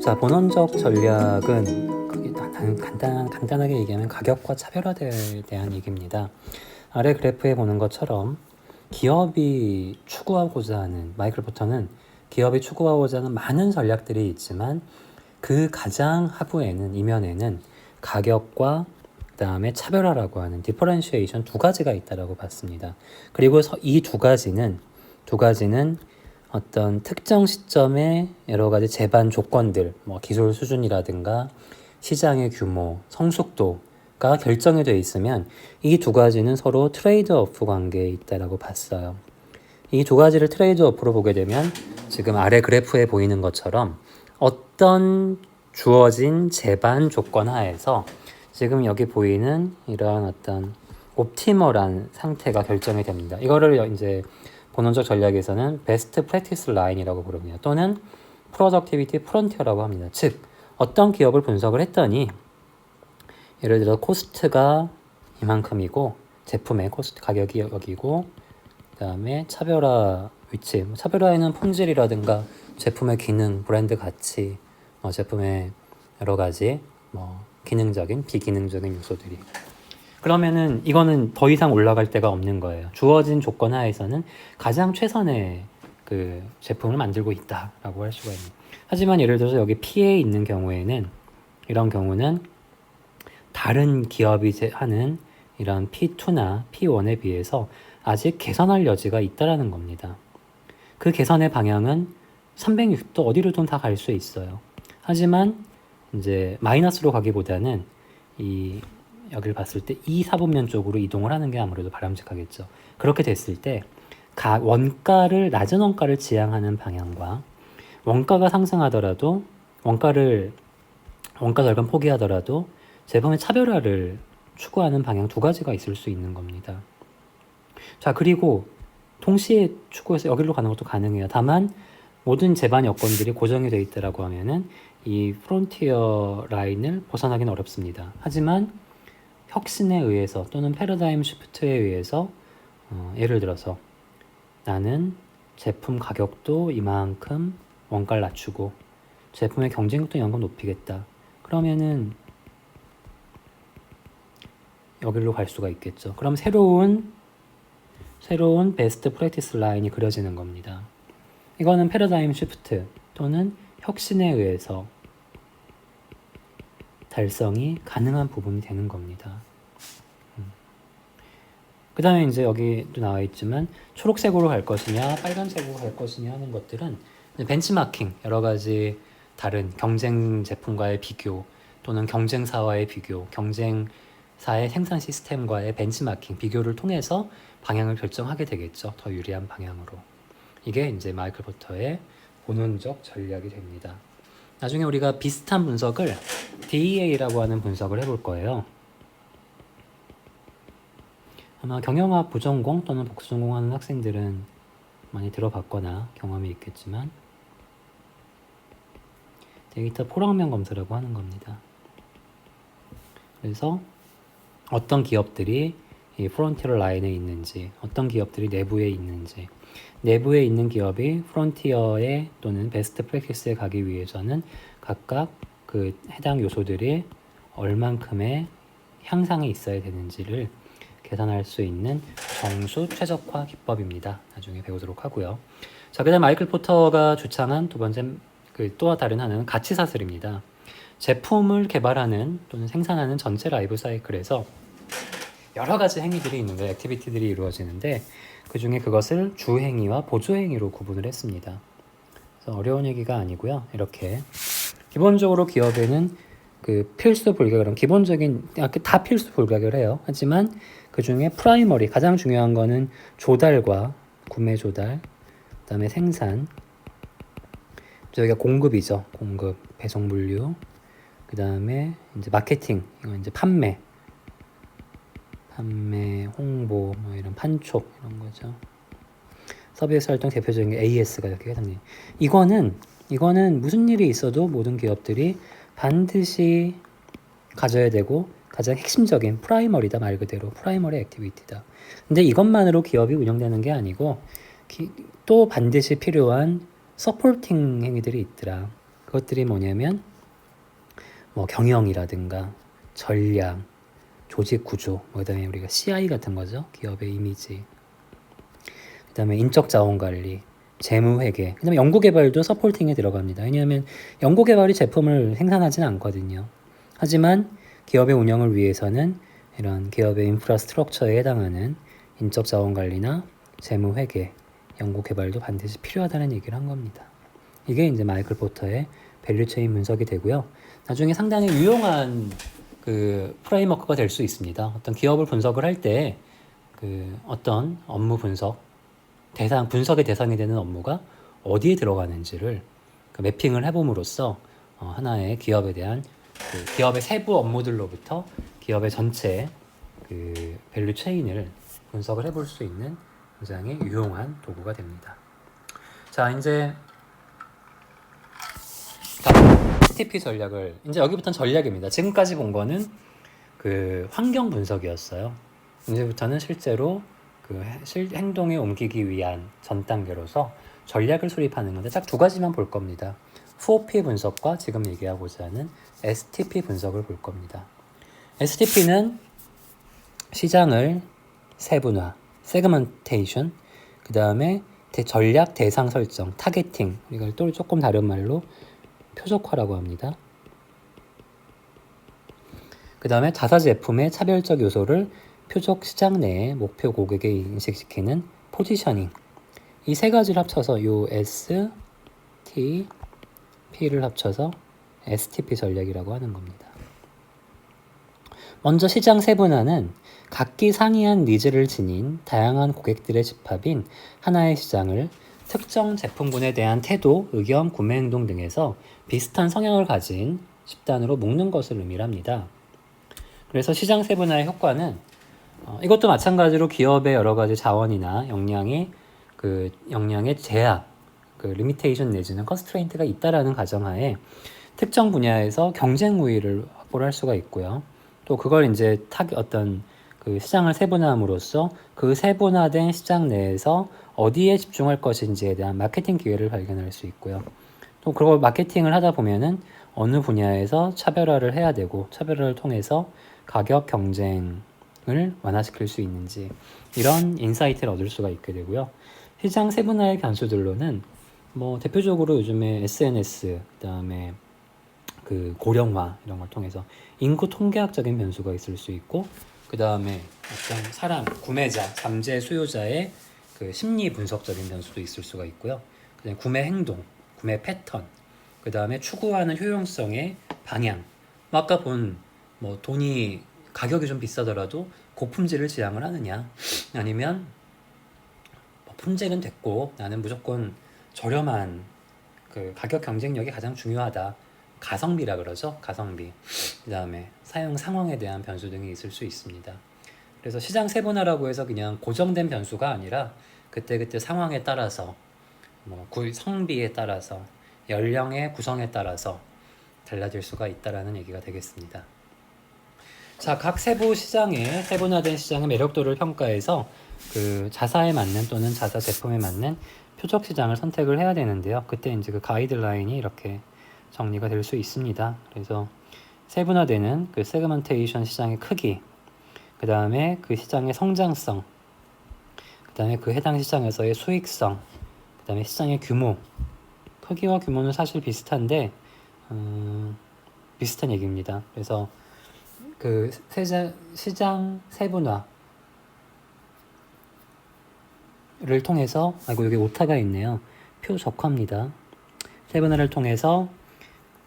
자, 본원적 전략은 간단하게 얘기하면 가격과 차별화에 대한 얘기입니다. 아래 그래프에 보는 것처럼 기업이 추구하고자 하는, 마이클 포터는 기업이 추구하고자 하는 많은 전략들이 있지만 그 가장 하부에는, 이면에는 가격과 그다음에 차별화라고 하는 디퍼런시에이션 두 가지가 있다라고 봤습니다. 그리고 이 두 가지는 어떤 특정 시점의 여러 가지 제반 조건들, 뭐 기술 수준이라든가 시장의 규모, 성숙도가 결정이 되어 있으면 이 두 가지는 서로 트레이드 오프 관계에 있다라고 봤어요. 이 두 가지를 트레이드 오프로 보게 되면 지금 아래 그래프에 보이는 것처럼 어떤 주어진 제반 조건 하에서 지금 여기 보이는 이러한 어떤 옵티멀한 상태가 결정이 됩니다. 이거를 이제 본원적 전략에서는 베스트 프랙티스 라인이라고 부릅니다. 또는 프로덕티비티 프론티어라고 합니다. 즉 어떤 기업을 분석을 했더니 예를 들어 코스트가 이만큼이고 제품의 코스트 가격이 여기고 그다음에 차별화 위치, 차별화에는 품질이라든가 제품의 기능, 브랜드 가치, 제품의 여러 가지 기능적인, 비기능적인 요소들이. 그러면은 이거는 더 이상 올라갈 데가 없는 거예요. 주어진 조건 하에서는 가장 최선의 그 제품을 만들고 있다라고 할 수가 있는. 하지만 예를 들어서 여기 P에 있는 경우에는 이런 경우는 다른 기업이 하는 이런 P2나 P1에 비해서 아직 개선할 여지가 있다라는 겁니다. 그 개선의 방향은 360도 어디로든 다 갈 수 있어요. 하지만 이제 마이너스로 가기보다는 여기를 봤을 때 이 사분면 쪽으로 이동을 하는 게 아무래도 바람직하겠죠. 그렇게 됐을 때 낮은 원가를 지향하는 방향과 원가가 상승하더라도 원가 절감 포기하더라도 제품의 차별화를 추구하는 방향 두 가지가 있을 수 있는 겁니다. 자, 그리고 동시에 추구해서 여기로 가는 것도 가능해요. 다만 모든 제반 여건들이 고정이 되어 있다라고 하면은 이 프론티어 라인을 벗어나기는 어렵습니다. 하지만 혁신에 의해서 또는 패러다임 시프트에 의해서 예를 들어서 나는 제품 가격도 이만큼 원가를 낮추고 제품의 경쟁력도 이만큼 높이겠다. 그러면은 여기로 갈 수가 있겠죠. 그럼 새로운 베스트 프랙티스 라인이 그려지는 겁니다. 이거는 패러다임 시프트 또는 혁신에 의해서 달성이 가능한 부분이 되는 겁니다. 그 다음에 이제 여기도 나와 있지만 초록색으로 갈 것이냐 빨간색으로 갈 것이냐 하는 것들은 벤치마킹, 여러 가지 다른 경쟁 제품과의 비교 또는 경쟁사와의 비교, 경쟁사의 생산 시스템과의 벤치마킹, 비교를 통해서 방향을 결정하게 되겠죠. 더 유리한 방향으로. 이게 이제 마이클 포터의 본원적 전략이 됩니다. 나중에 우리가 비슷한 분석을 DEA라고 하는 분석을 해볼 거예요. 아마 경영학 부전공 또는 복수전공하는 학생들은 많이 들어봤거나 경험이 있겠지만 데이터 포랑면 검사라고 하는 겁니다. 그래서 어떤 기업들이 이 프론티어 라인에 있는지, 어떤 기업들이 내부에 있는지, 내부에 있는 기업이 프론티어에 또는 베스트 프랙티스에 가기 위해서는 각각 그 해당 요소들이 얼만큼의 향상에 있어야 되는지를 계산할 수 있는 정수 최적화 기법입니다. 나중에 배우도록 하고요. 자, 그다음 마이클 포터가 주창한 두 번째 또 다른 하나는 가치 사슬입니다. 제품을 개발하는 또는 생산하는 전체 라이프 사이클에서 여러 가지 행위들이 있는데, 액티비티들이 이루어지는데 그 중에 그것을 주행위와 보조행위로 구분을 했습니다. 그래서 어려운 얘기가 아니고요. 이렇게 기본적으로 기업에는 그 필수 불가결은 기본적인 다 필수 불가결을 해요. 하지만 그 중에 프라이머리 가장 중요한 거는 조달과 구매 조달, 그다음에 생산, 저희가 공급이죠. 공급, 배송 물류, 그다음에 이제 마케팅, 이건 이제 판매, 홍보, 이런 판촉 이런 거죠. 서비스 활동 대표적인 게 AS가 이렇게 해당돼요. 이거는 무슨 일이 있어도 모든 기업들이 반드시 가져야 되고 가장 핵심적인 프라이머리다. 말 그대로 프라이머리 액티비티다. 근데 이것만으로 기업이 운영되는 게 아니고 또 반드시 필요한 서포팅 행위들이 있더라. 그것들이 뭐냐면 뭐 경영이라든가 전략, 조직 구조, 그다음에 우리가 CI 같은 거죠. 기업의 이미지. 그다음에 인적 자원 관리, 재무 회계. 그다음에 연구 개발도 서포팅에 들어갑니다. 왜냐하면 연구 개발이 제품을 생산하지는 않거든요. 하지만 기업의 운영을 위해서는 이런 기업의 인프라스트럭처에 해당하는 인적 자원 관리나 재무 회계, 연구 개발도 반드시 필요하다는 얘기를 한 겁니다. 이게 이제 마이클 포터의 밸류체인 분석이 되고요. 나중에 상당히 유용한 그 프레임워크가 될 수 있습니다. 어떤 기업을 분석을 할 때 그 어떤 업무 분석의 대상이 되는 업무가 어디에 들어가는지를 그 매핑을 해봄으로써 하나의 기업에 대한 그 기업의 세부 업무들로부터 기업의 전체 그 밸류 체인을 분석을 해볼 수 있는 굉장히 유용한 도구가 됩니다. 자, 이제 STP 전략을 이제 여기부터는 전략입니다. 지금까지 본 거는 그 환경 분석이었어요. 이제부터는 실제로 그 행동에 옮기기 위한 전 단계로서 전략을 수립하는 건데 딱 두 가지만 볼 겁니다. 4P 분석과 지금 얘기하고자 하는 STP 분석을 볼 겁니다. STP는 시장을 세분화, 세그먼테이션, 그 다음에 전략 대상 설정, 타겟팅, 이걸 또 조금 다른 말로 표적화라고 합니다. 그 다음에 자사 제품의 차별적 요소를 표적 시장 내에 목표 고객에 인식시키는 포지셔닝. 이 세 가지를 합쳐서 요 S, T, P를 합쳐서 STP 전략이라고 하는 겁니다. 먼저 시장 세분화는 각기 상이한 니즈를 지닌 다양한 고객들의 집합인 하나의 시장을 특정 제품군에 대한 태도, 의견, 구매 행동 등에서 비슷한 성향을 가진 집단으로 묶는 것을 의미합니다. 그래서 시장 세분화의 효과는 이것도 마찬가지로 기업의 여러 가지 자원이나 역량의 제약, 그 리미테이션 내지는 컨스트레인트가 있다라는 가정하에 특정 분야에서 경쟁 우위를 확보를 할 수가 있고요. 또 그걸 이제 어떤 그 시장을 세분화함으로써 그 세분화된 시장 내에서 어디에 집중할 것인지에 대한 마케팅 기회를 발견할 수 있고요. 또 그걸 마케팅을 하다 보면은 어느 분야에서 차별화를 해야 되고 차별화를 통해서 가격 경쟁을 완화시킬 수 있는지 이런 인사이트를 얻을 수가 있게 되고요. 시장 세분화의 변수들로는 뭐 대표적으로 요즘에 SNS, 그다음에 그 고령화 이런 걸 통해서 인구 통계학적인 변수가 있을 수 있고, 그 다음에 어떤 사람 구매자, 잠재 수요자의 그 심리 분석적인 변수도 있을 수가 있고요. 그다음에 구매 행동, 구매 패턴, 그 다음에 추구하는 효용성의 방향. 아까 본 뭐 돈이 가격이 좀 비싸더라도 고품질을 지향을 하느냐, 아니면 뭐 품질은 됐고 나는 무조건 저렴한 그 가격 경쟁력이 가장 중요하다. 가성비라 그러죠. 가성비. 그 다음에 사용 상황에 대한 변수 등이 있을 수 있습니다. 그래서 시장 세분화라고 해서 그냥 고정된 변수가 아니라 그때그때 상황에 따라서 뭐 성비에 따라서 연령의 구성에 따라서 달라질 수가 있다라는 얘기가 되겠습니다. 자, 각 세부 시장의 세분화된 시장의 매력도를 평가해서 그 자사에 맞는 또는 자사 제품에 맞는 표적 시장을 선택을 해야 되는데요. 그때 이제 그 가이드라인이 이렇게 정리가 될 수 있습니다. 그래서 세분화되는 그 세그먼테이션 시장의 크기, 그 다음에 그 시장의 성장성, 그 다음에 그 해당 시장에서의 수익성, 그 다음에 시장의 규모. 크기와 규모는 사실 비슷한데 비슷한 얘기입니다. 그래서 그 시장 세분화를 통해서 여기 오타가 있네요. 표적화입니다. 세분화를 통해서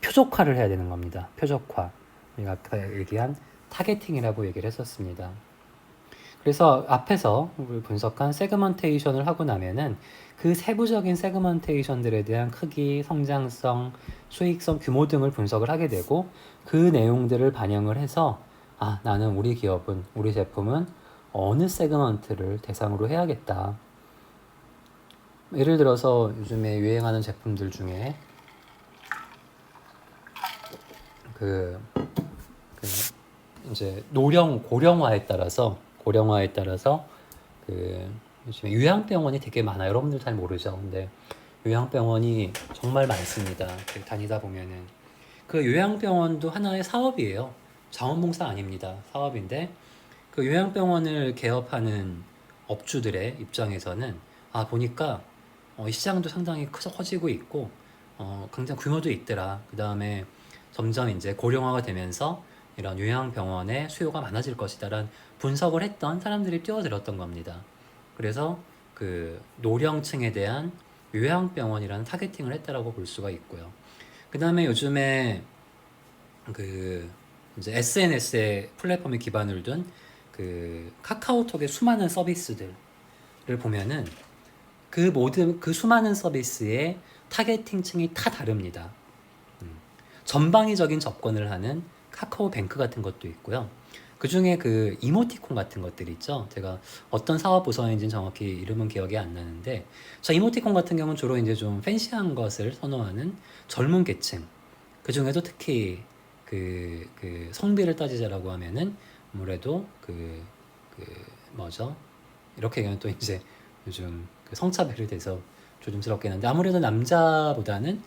표적화를 해야 되는 겁니다. 표적화. 우리가 아까 얘기한 타겟팅이라고 얘기를 했었습니다. 그래서 앞에서 분석한 세그먼테이션을 하고 나면은 그 세부적인 세그먼테이션들에 대한 크기, 성장성, 수익성, 규모 등을 분석을 하게 되고 그 내용들을 반영을 해서 나는 우리 기업은, 우리 제품은 어느 세그먼트를 대상으로 해야겠다. 예를 들어서 요즘에 유행하는 제품들 중에 이제 고령화에 따라서 그 요즘에 요양병원이 되게 많아요. 여러분들 잘 모르죠. 근데 요양병원이 정말 많습니다. 다니다 보면은 그 요양병원도 하나의 사업이에요. 자원봉사 아닙니다. 사업인데 그 요양병원을 개업하는 업주들의 입장에서는 보니까 이 시장도 상당히 커지고 있고 굉장히 규모도 있더라. 그 다음에 점점 이제 고령화가 되면서 이런 요양병원의 수요가 많아질 것이다라는 분석을 했던 사람들이 뛰어들었던 겁니다. 그래서 그 노령층에 대한 요양병원이라는 타겟팅을 했다라고 볼 수가 있고요. 그 다음에 요즘에 그 이제 SNS의 플랫폼에 기반을 둔 그 카카오톡의 수많은 서비스들을 보면은 그 수많은 서비스의 타겟팅층이 다 다릅니다. 전방위적인 접근을 하는 카카오뱅크 같은 것도 있고요. 그 중에 그 이모티콘 같은 것들 있죠. 제가 어떤 사업 부서인지는 정확히 이름은 기억이 안 나는데, 저 이모티콘 같은 경우는 주로 이제 좀 팬시한 것을 선호하는 젊은 계층. 그 중에도 특히 그 성비를 따지자라고 하면은 아무래도 뭐죠? 이렇게 얘기하면 또 이제 요즘 그 성차별이 돼서 조심스럽긴 한데 아무래도 남자보다는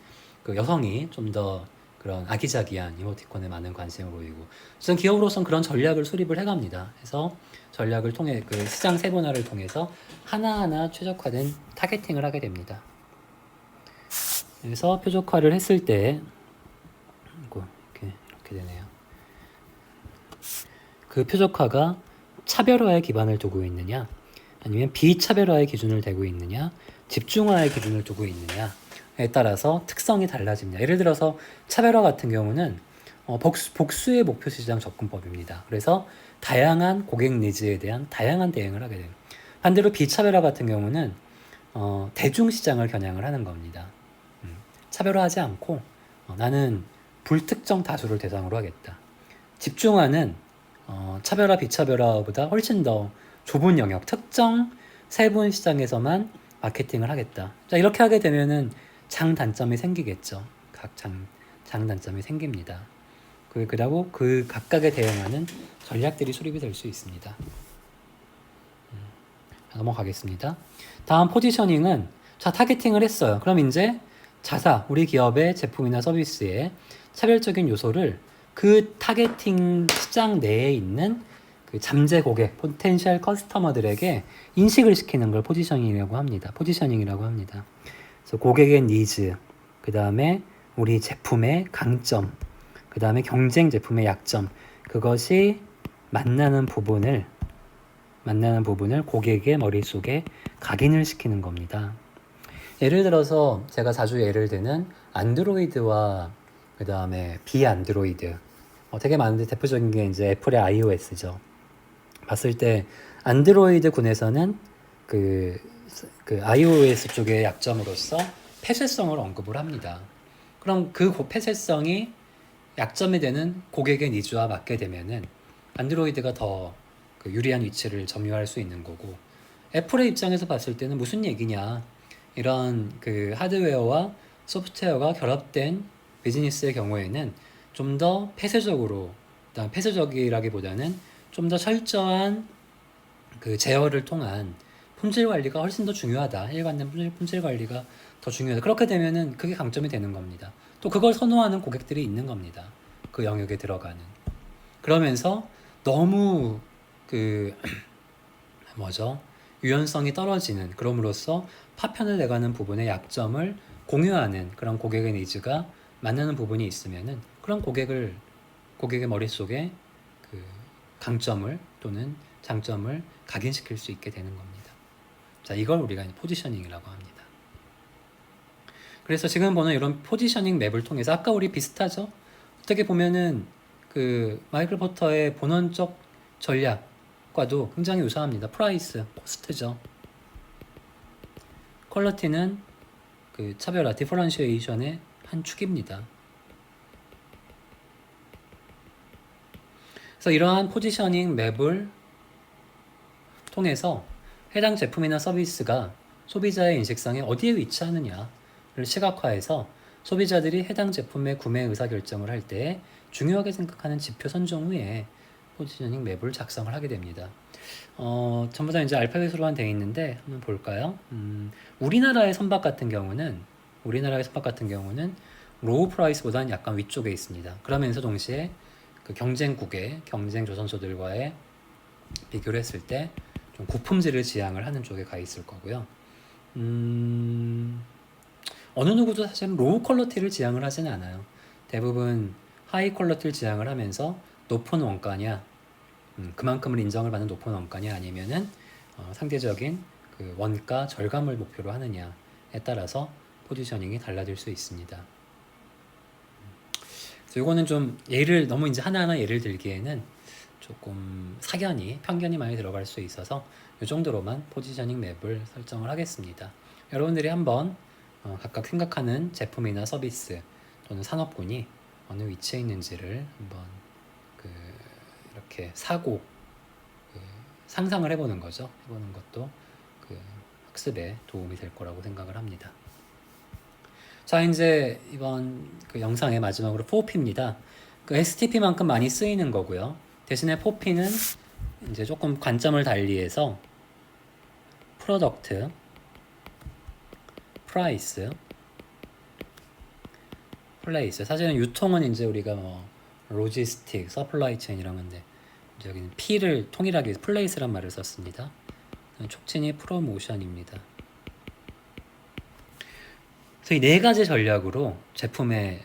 그 여성이 좀 더 그런 아기자기한 이모티콘에 많은 관심을 보이고 저는 기업으로서는 그런 전략을 수립을 해갑니다. 해서 전략을 통해 그 시장 세분화를 통해서 하나하나 최적화된 타겟팅을 하게 됩니다. 그래서 표적화를 했을 때 이렇게 되네요. 그 표적화가 차별화의 기반을 두고 있느냐 아니면 비차별화의 기준을 대고 있느냐 집중화의 기준을 두고 있느냐에 따라서 특성이 달라집니다. 예를 들어서 차별화 같은 경우는 복수의 목표 시장 접근법입니다. 그래서 다양한 고객 니즈에 대한 다양한 대응을 하게 됩니다. 반대로 비차별화 같은 경우는 대중시장을 겨냥을 하는 겁니다. 차별화하지 않고 나는 불특정 다수를 대상으로 하겠다. 집중화는 차별화 비차별화보다 훨씬 더 좁은 영역, 특정 세분 시장에서만 마케팅을 하겠다. 자, 이렇게 하게 되면은 장 단점이 생기겠죠. 각 장 단점이 생깁니다. 그리고 그 각각에 대응하는 전략들이 수립이 될 수 있습니다. 넘어가겠습니다. 다음 포지셔닝은 자, 타겟팅을 했어요. 그럼 이제 우리 기업의 제품이나 서비스의 차별적인 요소를 그 타겟팅 시장 내에 있는 그 잠재 고객, 포텐셜 커스터머들에게 인식을 시키는 걸 포지셔닝이라고 합니다. 그래서 고객의 니즈, 그 다음에 우리 제품의 강점, 그 다음에 경쟁 제품의 약점, 그것이 만나는 부분을 고객의 머릿속에 각인을 시키는 겁니다. 예를 들어서 제가 자주 예를 드는 안드로이드와 그 다음에 비안드로이드 되게 많은데 대표적인 게 이제 애플의 iOS죠. 봤을 때 안드로이드 군에서는 그 iOS 쪽의 약점으로서 폐쇄성을 언급을 합니다. 그럼 그 폐쇄성이 약점이 되는 고객의 니즈와 맞게 되면은 안드로이드가 더 유리한 위치를 점유할 수 있는 거고, 애플의 입장에서 봤을 때는 무슨 얘기냐, 이런 그 하드웨어와 소프트웨어가 결합된 비즈니스의 경우에는 좀 더 폐쇄적이라기보다는 좀 더 철저한 그 제어를 통한 품질 관리가 훨씬 더 중요하다. 일관된 품질 관리가 더 중요하다. 그렇게 되면은 그게 강점이 되는 겁니다. 또 그걸 선호하는 고객들이 있는 겁니다. 그 영역에 들어가는. 그러면서 너무 유연성이 떨어지는, 그럼으로써 파편을 내가는 부분의 약점을 공유하는 그런 고객의 니즈가 만나는 부분이 있으면은 그런 고객의 머릿속에 그 강점을 또는 장점을 각인시킬 수 있게 되는 겁니다. 자, 이걸 우리가 포지셔닝이라고 합니다. 그래서 지금 보는 이런 포지셔닝 맵을 통해서 아까 우리 비슷하죠? 어떻게 보면은 그 마이클 포터의 본원적 전략과도 굉장히 유사합니다. 프라이스, 코스트죠. 퀄리티는 그 차별화, 디퍼런시에이션의 한 축입니다. 그래서 이러한 포지셔닝 맵을 통해서 해당 제품이나 서비스가 소비자의 인식상에 어디에 위치하느냐를 시각화해서 소비자들이 해당 제품의 구매 의사결정을 할 때 중요하게 생각하는 지표 선정 후에 포지셔닝 맵을 작성을 하게 됩니다. 전부 다 이제 알파벳으로만 되어 있는데 한번 볼까요? 우리나라의 선박 같은 경우는 로우 프라이스보다는 약간 위쪽에 있습니다. 그러면서 동시에 그 경쟁국의 경쟁 조선소들과의 비교를 했을 때 좀 고품질을 지향을 하는 쪽에 가 있을 거고요. 어느 누구도 사실 로우 퀄러티를 지향을 하지는 않아요. 대부분 하이 퀄러티를 지향을 하면서 높은 원가냐, 그만큼을 인정을 받는 높은 원가냐, 아니면은 상대적인 그 원가 절감을 목표로 하느냐에 따라서 포지셔닝이 달라질 수 있습니다. 그래서 이거는 좀 예를 너무 이제 하나하나 예를 들기에는 조금 편견이 많이 들어갈 수 있어서 이 정도로만 포지셔닝 맵을 설정을 하겠습니다. 여러분들이 한번 각각 생각하는 제품이나 서비스 또는 산업군이 어느 위치에 있는지를 한번 그 이렇게 상상을 해보는 거죠. 해보는 것도 그 학습에 도움이 될 거라고 생각을 합니다. 자, 이제 이번 그 영상의 마지막으로 4P입니다. 그 STP만큼 많이 쓰이는 거고요. 대신에 4P는 이제 조금 관점을 달리해서 프로덕트, 프라이스, 플레이스. 사실은 유통은 이제 우리가 로지스틱, 서플라이 체인 이런 건데 여기는 P를 통일하기 위해서 플레이스란 말을 썼습니다. 촉진이 프로모션입니다. 그래서 이 네 가지 전략으로 제품에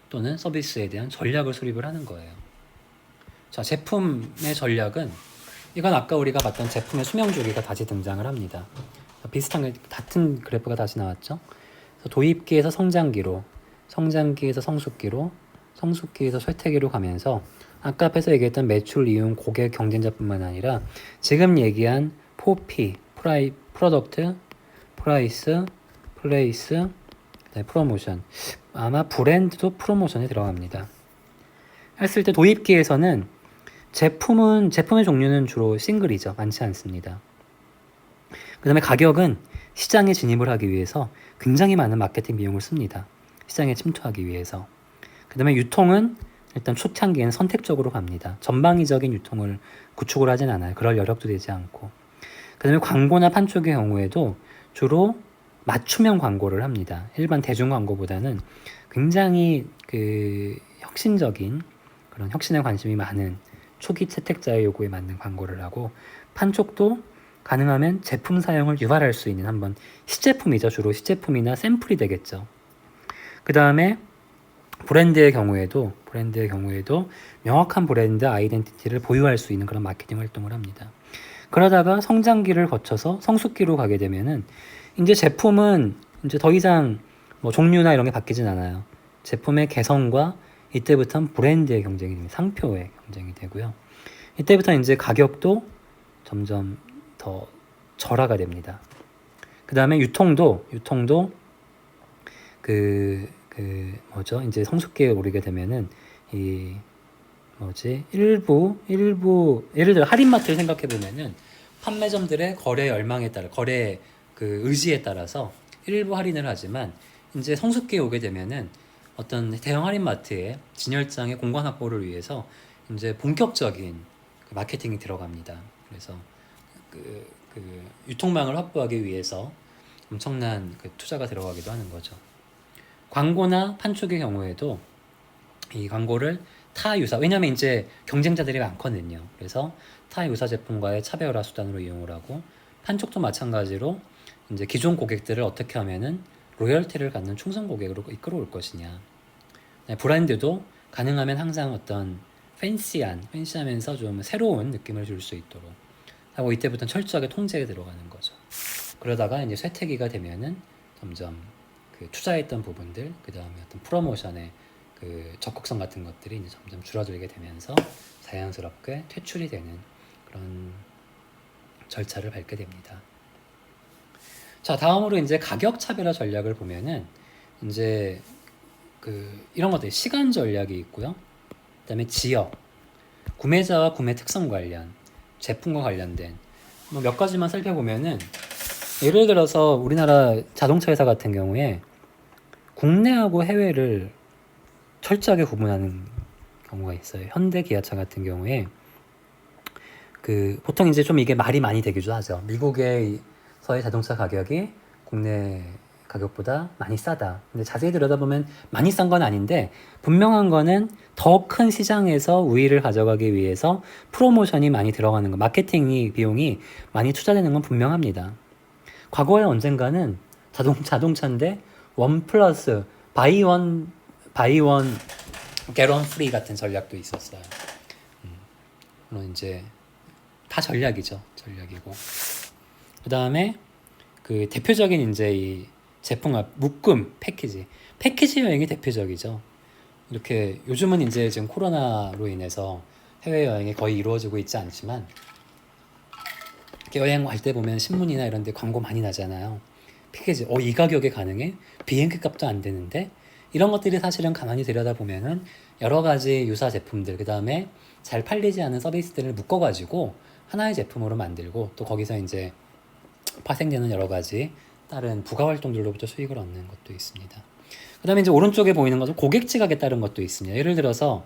또는 서비스에 대한 전략을 수립을 하는 거예요. 자, 제품의 전략은 이건 아까 우리가 봤던 제품의 수명 주기가 다시 등장을 합니다. 비슷한 같은 그래프가 다시 나왔죠. 그래서 도입기에서 성장기로, 성장기에서 성숙기로, 성숙기에서 쇠퇴기로 가면서 아까 앞에서 얘기했던 매출, 이윤, 고객, 경쟁자뿐만 아니라 지금 얘기한 4P, 프로덕트, 프라이스, 플레이스, 프로모션. 아마 브랜드도 프로모션에 들어갑니다. 했을 때 도입기에서는 제품의 종류는 주로 싱글이죠. 많지 않습니다. 그 다음에 가격은 시장에 진입을 하기 위해서 굉장히 많은 마케팅 비용을 씁니다. 시장에 침투하기 위해서. 그 다음에 유통은 일단 초창기에는 선택적으로 갑니다. 전방위적인 유통을 구축을 하진 않아요. 그럴 여력도 되지 않고. 그 다음에 광고나 판촉의 경우에도 주로 맞춤형 광고를 합니다. 일반 대중 광고보다는 굉장히 그 혁신적인 그런 혁신에 관심이 많은 초기 채택자의 요구에 맞는 광고를 하고, 판촉도 가능하면 제품 사용을 유발할 수 있는 한번 시제품이죠. 주로 시제품이나 샘플이 되겠죠. 그 다음에 브랜드의 경우에도 명확한 브랜드 아이덴티티를 보유할 수 있는 그런 마케팅 활동을 합니다. 그러다가 성장기를 거쳐서 성숙기로 가게 되면은 이제 제품은 이제 더 이상 종류나 이런 게 바뀌진 않아요. 제품의 개성과 이때부터는 브랜드의 경쟁이 됩니다. 상표의 경쟁이 되고요. 이때부터 이제 가격도 점점 더 절하가 됩니다. 그 다음에 유통도 이제 성숙기에 오르게 되면은 일부 예를 들어 할인마트를 생각해 보면은 판매점들의 거래 열망에 따라 거래 그 의지에 따라서 일부 할인을 하지만 이제 성숙기에 오게 되면은 어떤 대형 할인마트의 진열장의 공간 확보를 위해서 이제 본격적인 그 마케팅이 들어갑니다. 그래서 그 유통망을 확보하기 위해서 엄청난 그 투자가 들어가기도 하는 거죠. 광고나 판촉의 경우에도 이 광고를 타 유사, 왜냐하면 이제 경쟁자들이 많거든요. 그래서 타 유사 제품과의 차별화 수단으로 이용을 하고, 판촉도 마찬가지로 이제 기존 고객들을 어떻게 하면은 로열티를 갖는 충성 고객으로 이끌어올 것이냐. 브랜드도 가능하면 항상 어떤 팬시하면서 좀 새로운 느낌을 줄 수 있도록 하고, 이때부터는 철저하게 통제에 들어가는 거죠. 그러다가 이제 쇠퇴기가 되면은 점점 그 투자했던 부분들, 그 다음에 어떤 프로모션의 그 적극성 같은 것들이 이제 점점 줄어들게 되면서 자연스럽게 퇴출이 되는 그런 절차를 밟게 됩니다. 자, 다음으로 이제 가격 차별화 전략을 보면은 이제 이런 것들 시간 전략이 있고요. 그다음에 지역, 구매자와 구매 특성 관련, 제품과 관련된 몇 가지만 살펴보면은, 예를 들어서 우리나라 자동차 회사 같은 경우에 국내하고 해외를 철저하게 구분하는 경우가 있어요. 현대, 기아차 같은 경우에 보통 이제 좀 이게 말이 많이 되기도 하죠. 미국에서의 자동차 가격이 국내 가격보다 많이 싸다. 근데 자세히 들여다보면 많이 싼 건 아닌데 분명한 거는 더 큰 시장에서 우위를 가져가기 위해서 프로모션이 많이 들어가는 거, 마케팅 비용이 많이 투자되는 건 분명합니다. 과거에 언젠가는 자동차인데 원 플러스 바이 원 겟원 프리 같은 전략도 있었어요. 물론 이제 다 전략이죠. 전략이고. 그 다음에 그 대표적인 이제 이 제품 묶음 패키지 여행이 대표적이죠. 이렇게 요즘은 이제 지금 코로나로 인해서 해외 여행이 거의 이루어지고 있지 않지만 이렇게 여행 갈 때 보면 신문이나 이런 데 광고 많이 나잖아요. 패키지 이 가격에 가능해? 비행기 값도 안 되는데 이런 것들이 사실은 가만히 들여다보면은 여러 가지 유사 제품들 그 다음에 잘 팔리지 않은 서비스들을 묶어가지고 하나의 제품으로 만들고 또 거기서 이제 파생되는 여러 가지 다른 부가 활동들로부터 수익을 얻는 것도 있습니다. 그 다음에 이제 오른쪽에 보이는 것은 고객 지각에 따른 것도 있습니다. 예를 들어서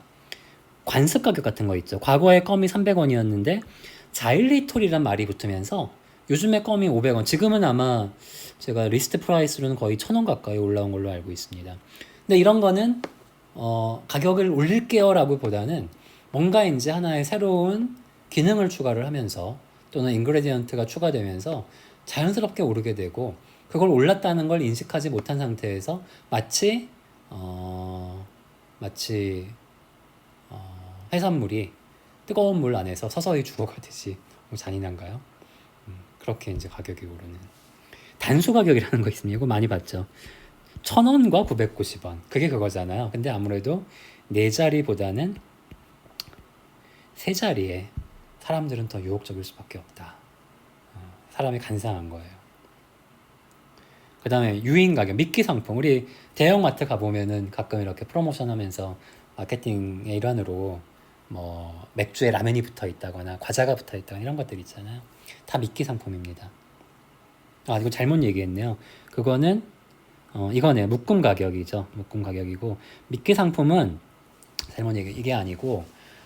관습 가격 같은 거 있죠. 과거에 껌이 300원이었는데 자일리톨이란 말이 붙으면서 요즘에 껌이 500원, 지금은 아마 제가 리스트 프라이스로는 거의 1000원 가까이 올라온 걸로 알고 있습니다. 근데 이런 거는 가격을 올릴게요 라고 보다는 뭔가 이제 하나의 새로운 기능을 추가를 하면서 또는 인그레디언트가 추가되면서 자연스럽게 오르게 되고 그걸 올랐다는 걸 인식하지 못한 상태에서 마치 해산물이 뜨거운 물 안에서 서서히 죽어가듯이 잔인한가요? 그렇게 이제 가격이 오르는 단수 가격이라는 거 있습니다. 이거 많이 봤죠. 1000원과 990원 그게 그거잖아요. 근데 아무래도 네 자리보다는 세 자리에 사람들은 더 유혹적일 수밖에 없다. 사람이 간사한 거예요. 그 다음에 유인 가격, 미끼 상품. 우리 대형마트 가보면은 가끔 이렇게 프로모션 하면서 마케팅의 일환으로 뭐 맥주에 라면이 붙어 있다거나 과자가 붙어 있다거나 이런 것들 있잖아요. 다 미끼 상품입니다. 이거 잘못 얘기했네요. 그거는 이거네 묶음 가격이죠. 묶음 가격이고 미끼 상품은 잘못 얘기 이게 아니고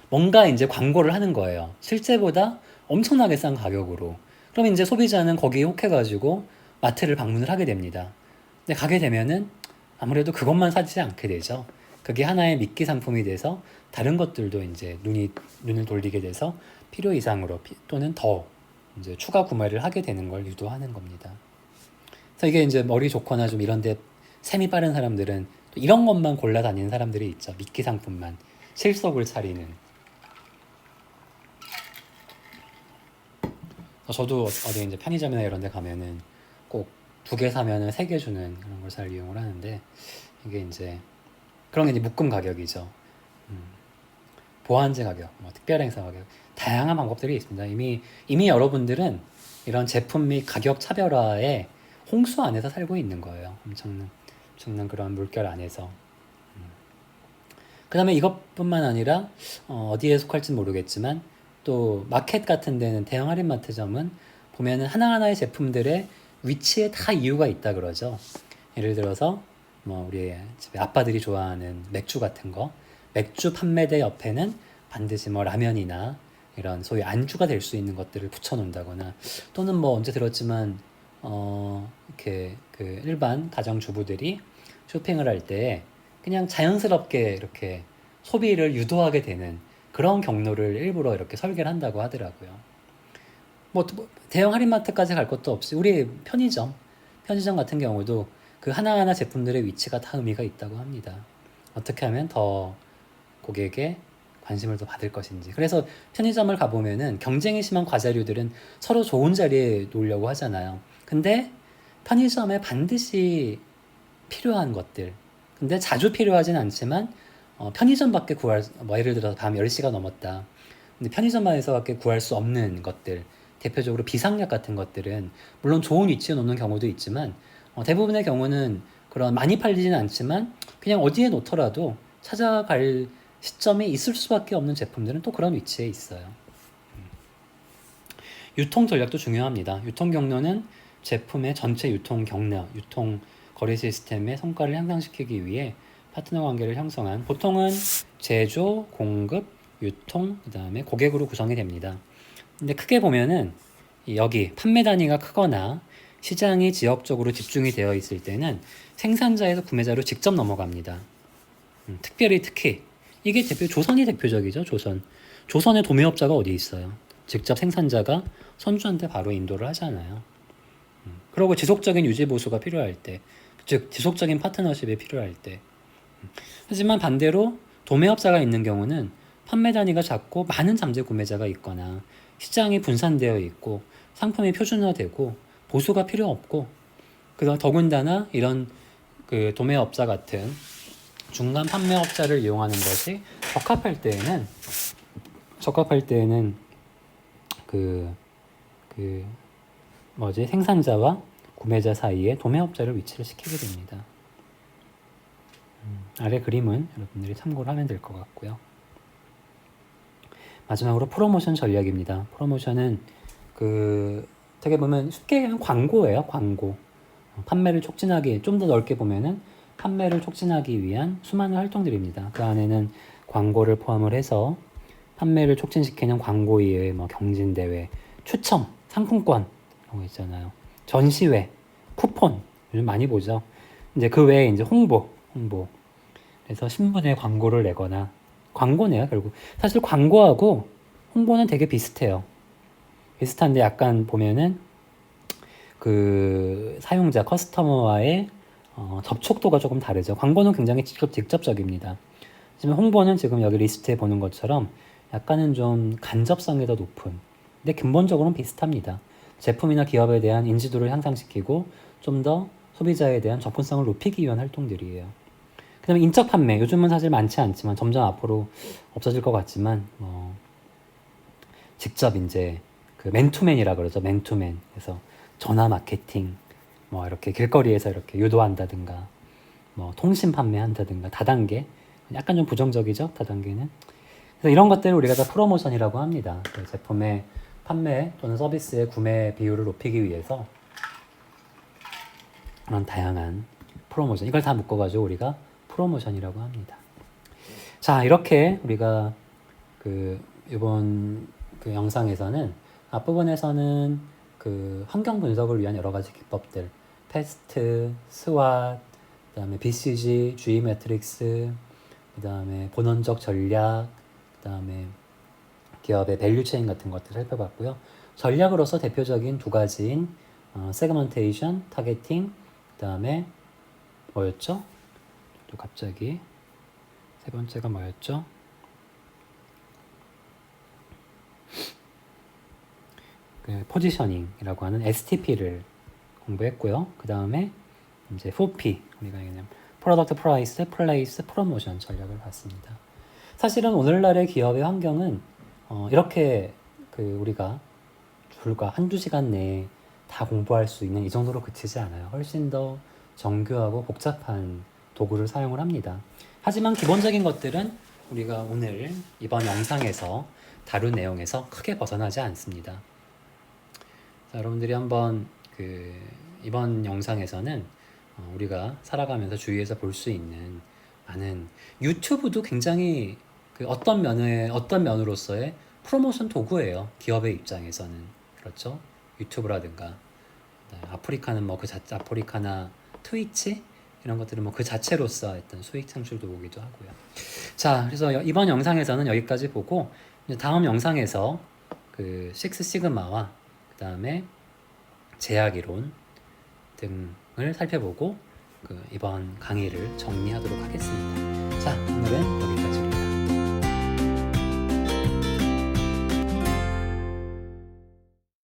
뭔가 이제 광고를 하는 거예요. 실제보다 엄청나게 싼 가격으로. 그럼 이제 소비자는 거기에 혹해가지고 마트를 방문을 하게 됩니다. 근데 가게 되면은 아무래도 그것만 사지 않게 되죠. 그게 하나의 미끼 상품이 돼서 다른 것들도 이제 눈을 돌리게 돼서 필요 이상으로 또는 더 이제 추가 구매를 하게 되는 걸 유도하는 겁니다. 그래서 이게 이제 머리 좋거나 좀 이런데 셈이 빠른 사람들은 또 이런 것만 골라 다니는 사람들이 있죠. 미끼 상품만 실속을 차리는. 저도 어디 이제 편의점이나 이런 데 가면은 꼭 2개 사면은 3개 주는 그런 걸 잘 이용을 하는데 이게 이제 그런 게 이제 묶음 가격이죠. 보완제 가격, 뭐 특별 행사 가격, 다양한 방법들이 있습니다. 이미 여러분들은 이런 제품 및 가격 차별화의 홍수 안에서 살고 있는 거예요. 엄청난 그런 물결 안에서. 그 다음에 이것뿐만 아니라 어디에 속할지는 모르겠지만 또 마켓 같은 데는 대형 할인마트점은 보면은 하나하나의 제품들의 위치에 다 이유가 있다 그러죠. 예를 들어서 뭐 우리 집에 아빠들이 좋아하는 맥주 같은 거 맥주 판매대 옆에는 반드시 뭐 라면이나 이런 소위 안주가 될 수 있는 것들을 붙여놓는다거나 또는 뭐 언제 들었지만 이렇게 그 일반 가정주부들이 쇼핑을 할 때 그냥 자연스럽게 이렇게 소비를 유도하게 되는 그런 경로를 일부러 이렇게 설계를 한다고 하더라고요. 뭐 대형 할인마트까지 갈 것도 없이 우리 편의점 같은 경우도 그 하나하나 제품들의 위치가 다 의미가 있다고 합니다. 어떻게 하면 더 고객의 관심을 더 받을 것인지. 그래서 편의점을 가보면은 경쟁이 심한 과자류들은 서로 좋은 자리에 놓으려고 하잖아요. 근데 편의점에 반드시 필요한 것들, 근데 자주 필요하진 않지만 편의점밖에 뭐 예를 들어서 밤 10시가 넘었다. 근데 편의점에서밖에 구할 수 없는 것들, 대표적으로 비상약 같은 것들은 물론 좋은 위치에 놓는 경우도 있지만 대부분의 경우는 그런 많이 팔리지는 않지만 그냥 어디에 놓더라도 찾아갈 시점이 있을 수밖에 없는 제품들은 또 그런 위치에 있어요. 유통 전략도 중요합니다. 유통 경로는 제품의 전체 유통 경로, 유통 거래 시스템의 성과를 향상시키기 위해 파트너 관계를 형성한 보통은 제조, 공급, 유통, 그 다음에 고객으로 구성이 됩니다. 근데 크게 보면은 여기 판매 단위가 크거나 시장이 지역적으로 집중이 되어 있을 때는 생산자에서 구매자로 직접 넘어갑니다. 특히 이게 조선이 대표적이죠. 조선의 도매업자가 어디 있어요? 직접 생산자가 선주한테 바로 인도를 하잖아요. 그리고 지속적인 유지 보수가 필요할 때, 즉 지속적인 파트너십이 필요할 때. 하지만 반대로 도매업자가 있는 경우는 판매 단위가 작고 많은 잠재 구매자가 있거나 시장이 분산되어 있고 상품이 표준화되고 보수가 필요 없고, 그래서 더군다나 이런 그 도매업자 같은 중간 판매업자를 이용하는 것이 적합할 때에는 생산자와 구매자 사이에 도매업자를 위치를 시키게 됩니다. 아래 그림은 여러분들이 참고를 하면 될 것 같고요. 마지막으로 프로모션 전략입니다. 프로모션은 어떻게 보면 쉽게 하면 광고예요. 광고. 판매를 촉진하기, 좀 더 넓게 보면은 판매를 촉진하기 위한 수많은 활동들입니다. 그 안에는 광고를 포함을 해서 판매를 촉진시키는 광고 이외에 경진대회, 추첨, 상품권 이런 거 있잖아요. 전시회, 쿠폰 요즘 많이 보죠. 이제 그 외에 이제 홍보. 그래서 신문에 광고를 내거나 광고네요, 결국. 사실 광고하고 홍보는 되게 비슷해요. 비슷한데 약간 보면은 그 사용자 커스터머와의 접촉도가 조금 다르죠. 광고는 굉장히 직접적입니다. 하지만 홍보는 지금 여기 리스트에 보는 것처럼 약간은 좀 간접성이 더 높은, 근데 근본적으로는 비슷합니다. 제품이나 기업에 대한 인지도를 향상시키고 좀 더 소비자에 대한 접근성을 높이기 위한 활동들이에요. 그 다음에 인적 판매, 요즘은 사실 많지 않지만 점점 앞으로 없어질 것 같지만 직접 이제 그 맨투맨이라 그러죠. 맨투맨. 그래서 전화 마케팅, 이렇게 길거리에서 이렇게 유도한다든가, 통신 판매한다든가, 다단계. 약간 좀 부정적이죠, 다단계는. 그래서 이런 것들을 우리가 다 프로모션이라고 합니다. 그 제품의 판매 또는 서비스의 구매 비율을 높이기 위해서 그런 다양한 프로모션, 이걸 다 묶어가지고 우리가 프로모션이라고 합니다. 자, 이렇게 우리가 이번 영상에서는 앞부분에서는 환경 분석을 위한 여러 가지 기법들, 패스트, 스왓, 그다음에 BCG, G 매트릭스, 그다음에 본원적 전략, 그다음에 기업의 밸류 체인 같은 것들을 살펴봤고요. 전략으로서 대표적인 두 가지인 세그먼테이션, 타겟팅, 그다음에 뭐였죠? 또 갑자기 세 번째가 뭐였죠? 포지셔닝이라고 하는 STP를 공부했고요. 그 다음에 이제 4P, 우리가 그냥 프로덕트, 프라이스, 플레이스, 프로모션 전략을 봤습니다. 사실은 오늘날의 기업의 환경은 이렇게 우리가 불과 한두 시간 내에 다 공부할 수 있는 이 정도로 그치지 않아요. 훨씬 더 정교하고 복잡한 도구를 사용을 합니다. 하지만 기본적인 것들은 우리가 오늘 이번 영상에서 다룬 내용에서 크게 벗어나지 않습니다. 자, 여러분들이 한번 이번 영상에서는 우리가 살아가면서 주위에서 볼 수 있는 많은, 유튜브도 굉장히 어떤 면으로서의 프로모션 도구예요. 기업의 입장에서는. 그렇죠? 유튜브라든가 아프리카는 아프리카나 트위치 이런 것들은 그 자체로서 어떤 수익 창출 도구기도 하고요. 자, 그래서 이번 영상에서는 여기까지 보고 이제 다음 영상에서 식스 시그마와 그 다음에 제약 이론 등을 살펴보고 이번 강의를 정리하도록 하겠습니다. 자, 오늘은